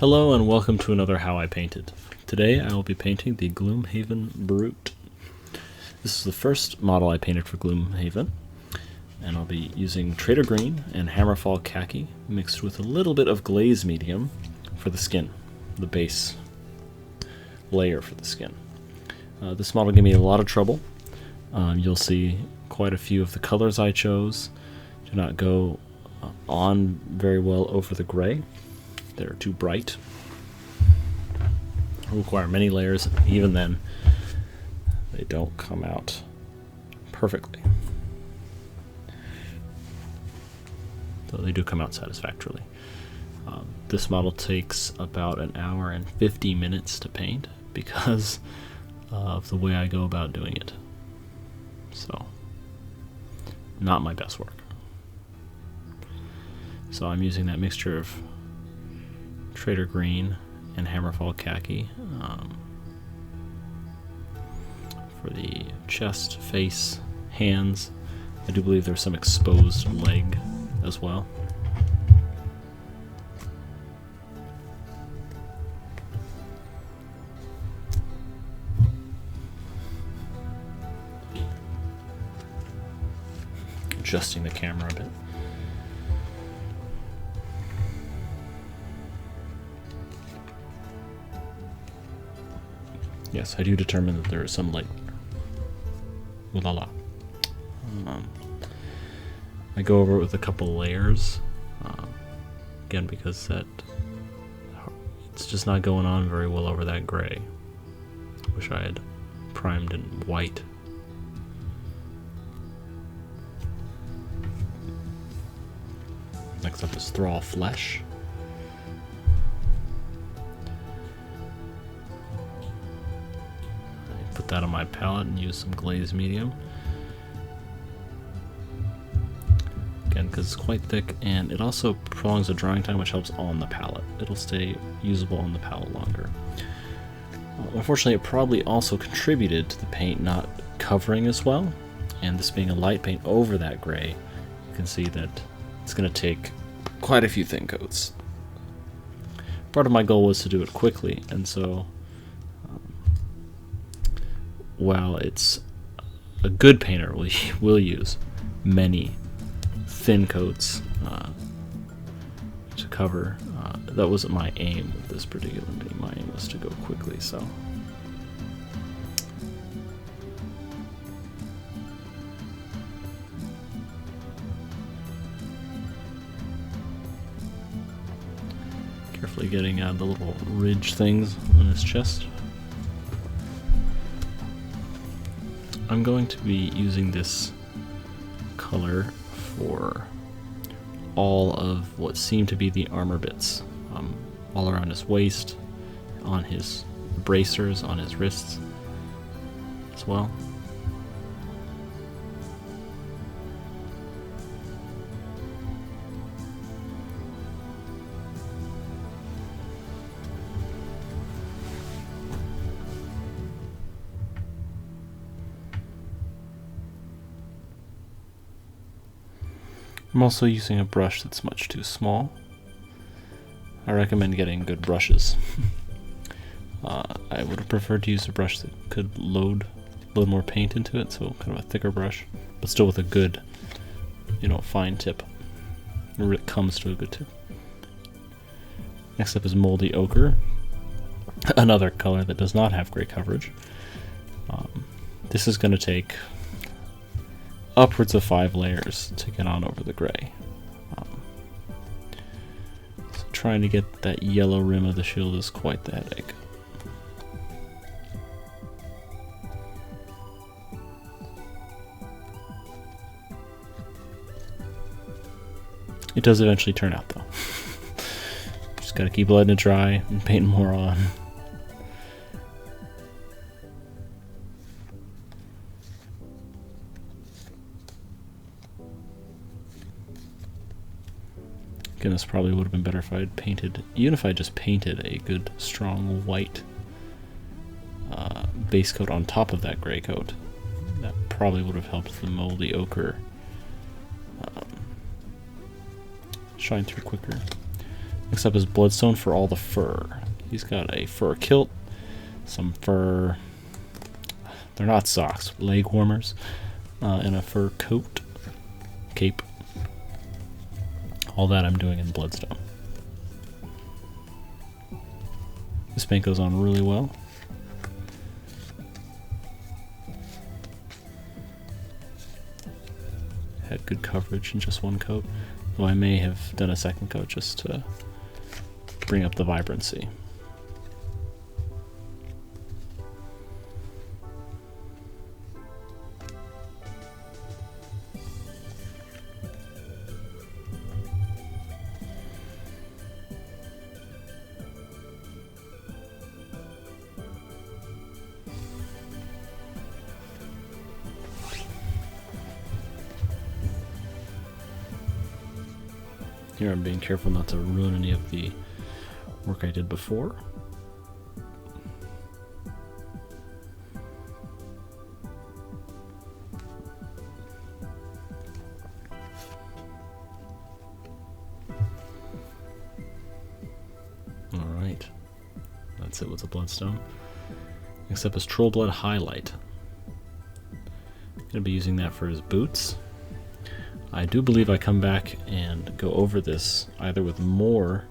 Hello and welcome to another How I Painted. Today I will be painting the Gloomhaven Brute. This is the first model I painted for Gloomhaven, and I'll be using Trader Green and Hammerfall Khaki mixed with a little bit of glaze medium for the skin, the base layer for the skin. This model gave me a lot of trouble. You'll see quite a few of the colors I chose do not go on very well over the gray. They're too bright. Require many layers, and even then they don't come out perfectly. Though they do come out satisfactorily. This model takes about an hour and 50 minutes to paint because of the way I go about doing it. So, not my best work. So I'm using that mixture of Trader Green and Hammerfall Khaki for the chest, face, hands. I do believe there's some exposed leg as well. Adjusting the camera a bit. Yes, I do determine that there is some light. Ooh la la. I go over it with a couple layers. Again, because it's just not going on very well over that gray. Wish I had primed in white. Next up is Thrall Flesh. Put that on my palette and use some glaze medium. Again, because it's quite thick, and it also prolongs the drying time, which helps on the palette. It'll stay usable on the palette longer. Unfortunately, it probably also contributed to the paint not covering as well, and this being a light paint over that gray, you can see that it's going to take quite a few thin coats. Part of my goal was to do it quickly, and so while it's a good painter will use many thin coats to cover, that wasn't my aim with this particular mini. My aim was to go quickly, so. Carefully getting the little ridge things on his chest. I'm going to be using this color for all of what seem to be the armor bits, all around his waist, on his bracers, on his wrists as well. I'm also using a brush that's much too small. I recommend getting good brushes. I would have preferred to use a brush that could load more paint into it, so kind of a thicker brush, but still with a good, fine tip. It comes to a good tip. Next up is Moldy Ochre, another color that does not have great coverage. This is going to take upwards of 5 layers to get on over the gray. So trying to get that yellow rim of the shield is quite the headache. It does eventually turn out though. Just gotta keep letting it dry and painting more on. Again, this probably would have been better if I had painted, even if I just painted a good strong white base coat on top of that gray coat. That probably would have helped the Moldy Ochre shine through quicker. Next up is Bloodstone for all the fur. He's got a fur kilt, some fur, they're not socks, leg warmers, and a fur coat, cape. All that I'm doing in Bloodstone. This paint goes on really well. Had good coverage in just one coat, though I may have done a second coat just to bring up the vibrancy. Here I'm being careful not to ruin any of the work I did before. Alright, that's it with the Bloodstone. Next up is Trollblood Highlight. I'm going to be using that for his boots. I do believe I come back and go over this either with more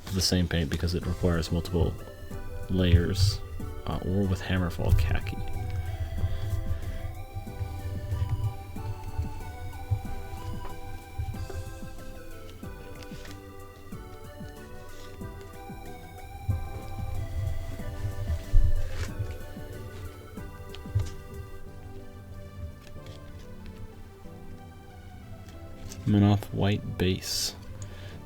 of the same paint because it requires multiple layers, or with Hammerfall Khaki. Minoth White base.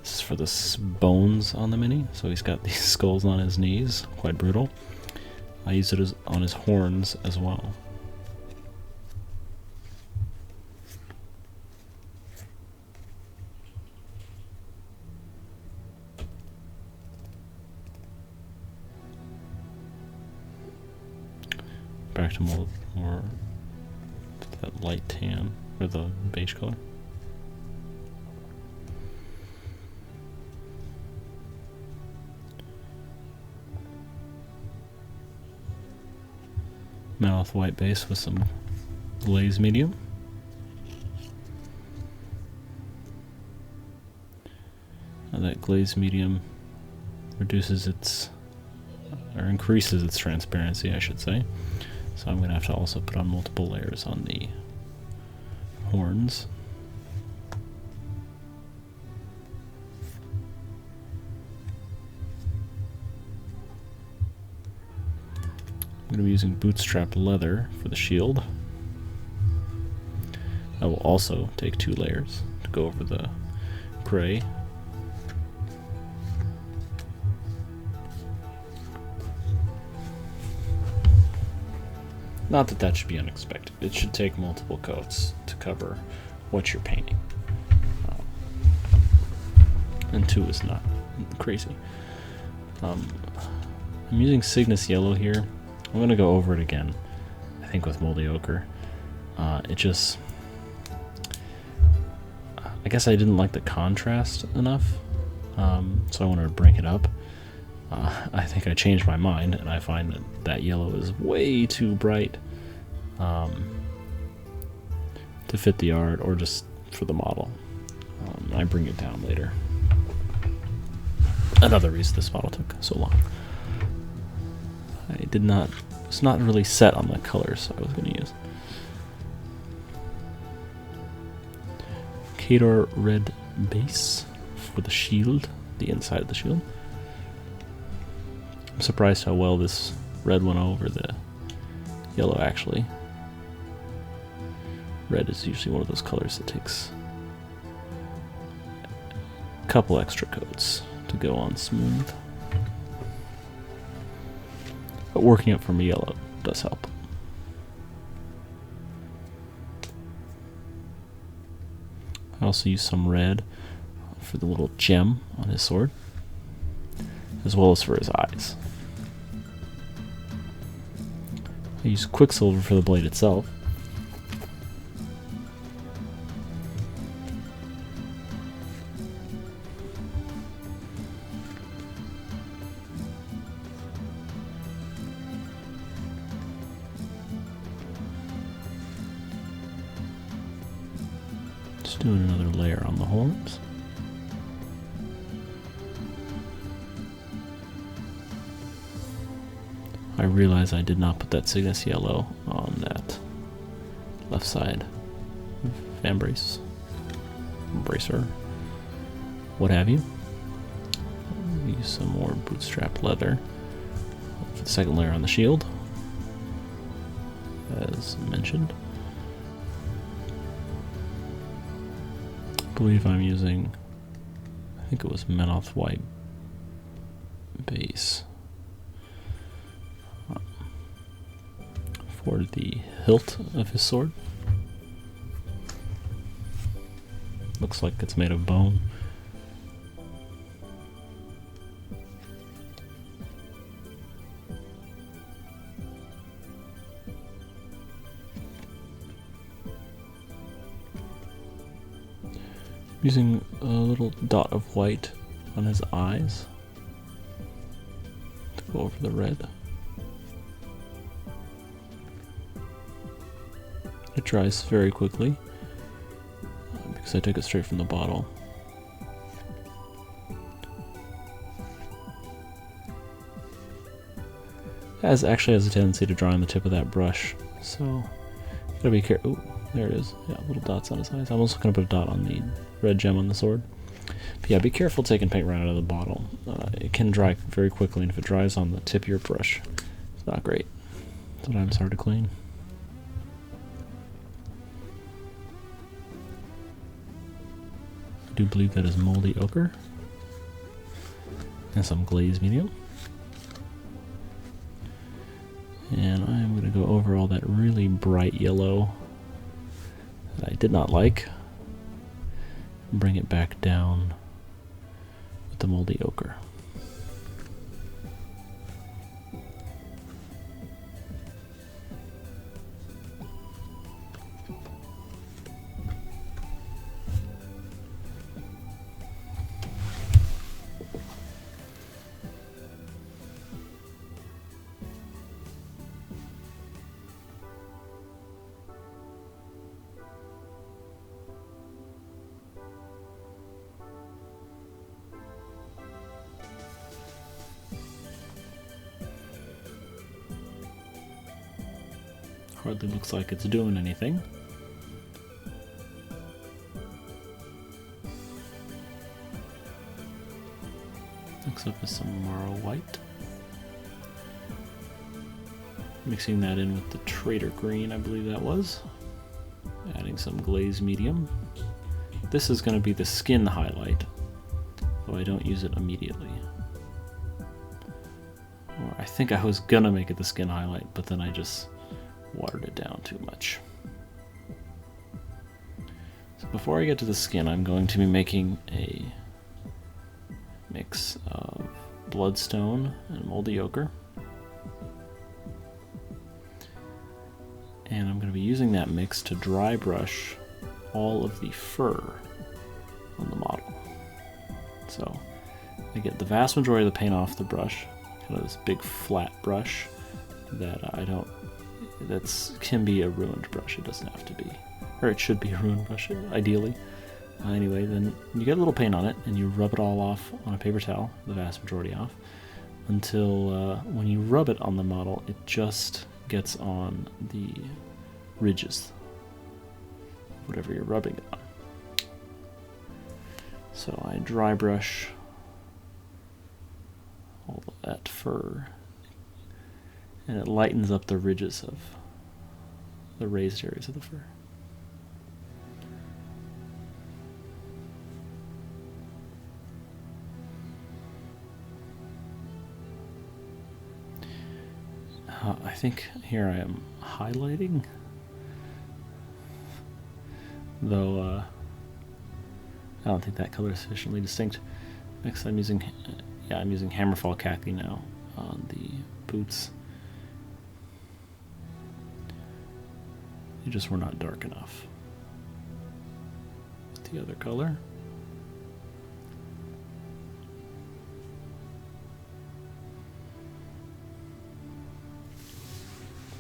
This is for the bones on the mini, so he's got these skulls on his knees, quite brutal. I use it on his horns as well. Back to more that light tan, or the beige color. Mouth white base with some glaze medium. Now that glaze medium reduces its, or increases its transparency, I should say. So I'm going to have to also put on multiple layers on the horns. I'm going to be using bootstrap leather for the shield. I will also take 2 layers to go over the gray. Not that that should be unexpected. It should take multiple coats to cover what you're painting. And 2 is not crazy. I'm using Cygnus Yellow here. I'm going to go over it again, I think with Moldy Ochre. It just... I guess I didn't like the contrast enough, so I wanted to break it up. I think I changed my mind, and I find that that yellow is way too bright to fit the art, or just for the model. I bring it down later. Another reason this model took so long. I was not really set on the colors I was going to use. Khador red base for the shield, the inside of the shield. I'm surprised how well this red went over the yellow, actually. Red is usually one of those colors that takes a couple extra coats to go on smooth. But working up from yellow does help. I also use some red for the little gem on his sword, as well as for his eyes. I use Quicksilver for the blade itself. Just doing another layer on the horns. I realize I did not put that Cygnus yellow on that left side vambrace, bracer, what have you. Use some more bootstrap leather for the second layer on the shield, as mentioned. I believe I'm using, I think it was Menoth White base for the hilt of his sword. Looks like it's made of bone. Using a little dot of white on his eyes to go over the red. It dries very quickly because I took it straight from the bottle. It actually has a tendency to dry on the tip of that brush, so gotta be careful. Ooh, there it is. Yeah, little dots on his eyes. I'm also gonna put a dot on the red gem on the sword. But yeah, be careful taking paint right out of the bottle. It can dry very quickly, and if it dries on the tip of your brush, it's not great. Sometimes hard to clean. I do believe that is moldy ochre and some glaze medium. And I'm going to go over all that really bright yellow that I did not like and bring it back down with the moldy ochre. Hardly looks like it's doing anything. Next up is some Morrow White. Mixing that in with the Trader Green, I believe that was. Adding some glaze medium. This is going to be the skin highlight, though I don't use it immediately. Or I think I was going to make it the skin highlight, but then I just watered it down too much. So before I get to the skin, I'm going to be making a mix of bloodstone and moldy ochre. And I'm going to be using that mix to dry brush all of the fur on the model. So I get the vast majority of the paint off the brush, kind of this big flat brush that can be a ruined brush. It doesn't have to be, or it should be a ruined brush ideally. Anyway, then you get a little paint on it and you rub it all off on a paper towel, the vast majority off, until when you rub it on the model, it just gets on the ridges, whatever you're rubbing it on. So I dry brush all of that fur, and it lightens up the ridges of the raised areas of the fur. I think here I am highlighting, though I don't think that color is sufficiently distinct. Next I'm using Hammerfall Khaki now on the boots. They just were not dark enough with the other color.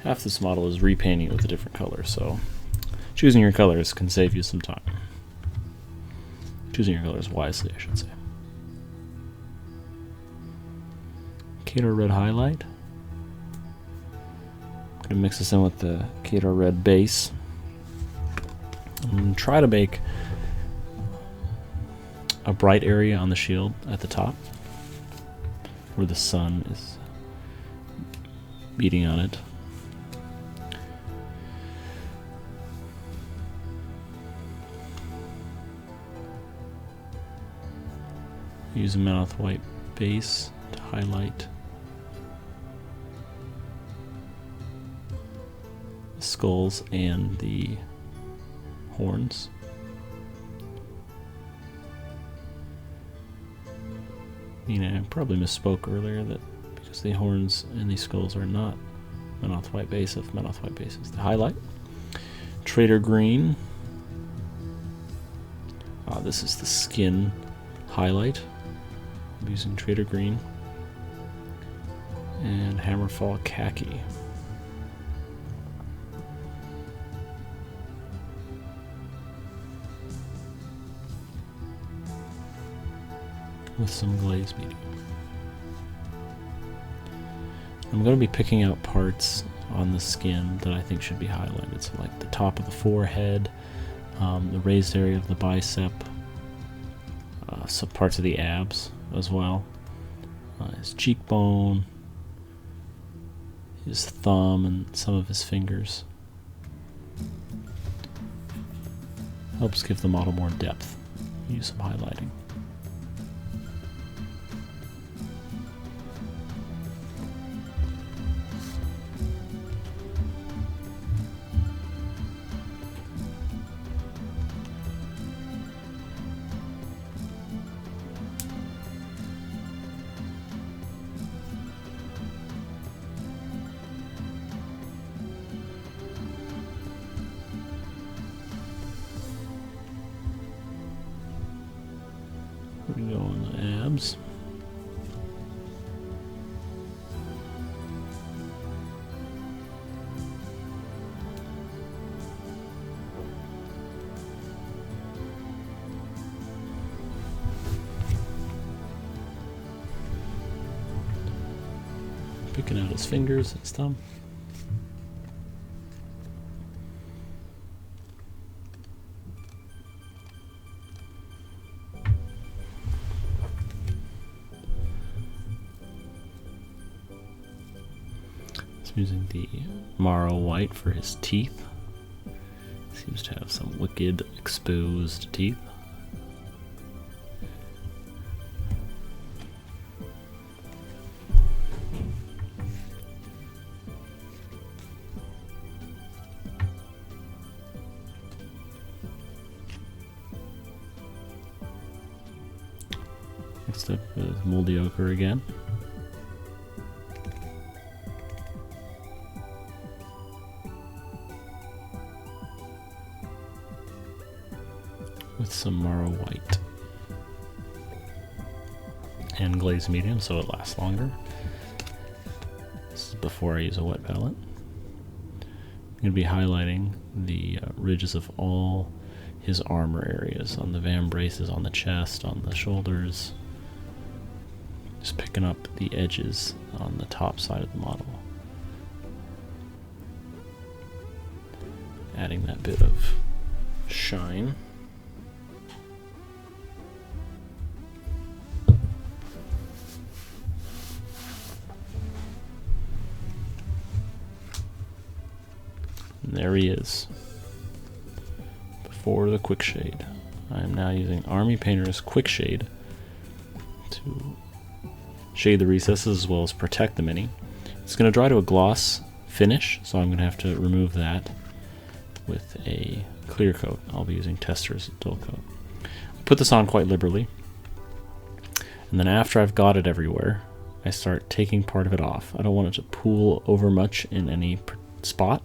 Half this model is repainting it with a different color, so choosing your colors can save you some time. Choosing your colors wisely, I should say. Kato Red highlight. Gonna mix this in with the Kato Red base. And try to make a bright area on the shield at the top where the sun is beating on it. Use a mouth white base to highlight the skulls and the horns. I probably misspoke earlier that because the horns and these skulls are not Menoth white base, if Menoth white base is the highlight. Trader green. This is the skin highlight. I'm using Trader green. And Hammerfall khaki. With some glaze medium. I'm going to be picking out parts on the skin that I think should be highlighted. So like the top of the forehead, the raised area of the bicep, some parts of the abs as well, his cheekbone, his thumb, and some of his fingers. Helps give the model more depth. Use some highlighting. We go on the abs. Picking out his fingers, his thumb. Using the Morrow white for his teeth. Seems to have some wicked exposed teeth. Next up is Moldy Ochre again. With some Morrow white and glaze medium so it lasts longer. This is before I use a wet palette. I'm going to be highlighting the ridges of all his armor areas, on the vambraces, on the chest, on the shoulders. Just picking up the edges on the top side of the model. Adding that bit of shine. And there he is, before the quick shade. I am now using Army Painter's quick shade to shade the recesses as well as protect the mini. It's going to dry to a gloss finish, so I'm going to have to remove that with a clear coat. I'll be using Tester's dull coat. I put this on quite liberally, and then after I've got it everywhere, I start taking part of it off. I don't want it to pool over much in any spot.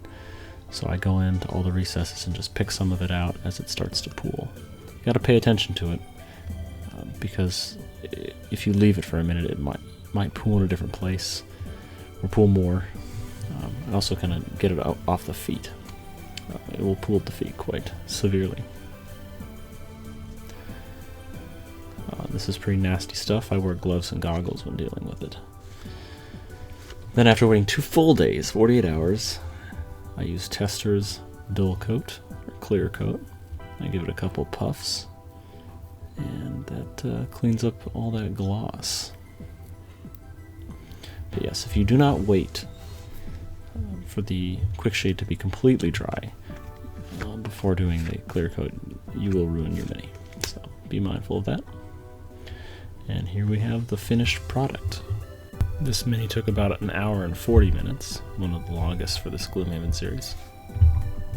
So I go into all the recesses and just pick some of it out as it starts to pool. You got to pay attention to it because if you leave it for a minute, it might pool in a different place or pool more. I also kind of get it out off the feet. It will pool at the feet quite severely. This is pretty nasty stuff. I wear gloves and goggles when dealing with it. Then after waiting 2 full days, 48 hours, I use Tester's Dull Coat, or Clear Coat. I give it a couple puffs, and that cleans up all that gloss. But yes, if you do not wait for the quick shade to be completely dry before doing the clear coat, you will ruin your mini. So be mindful of that. And here we have the finished product. This mini took about an hour and 40 minutes, one of the longest for this Gloomhaven series.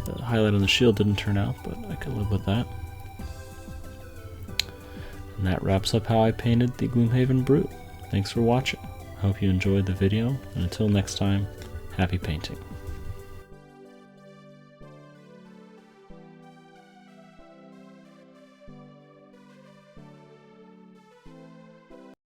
The highlight on the shield didn't turn out, but I could live with that. And that wraps up how I painted the Gloomhaven Brute. Thanks for watching. I hope you enjoyed the video, and until next time, happy painting.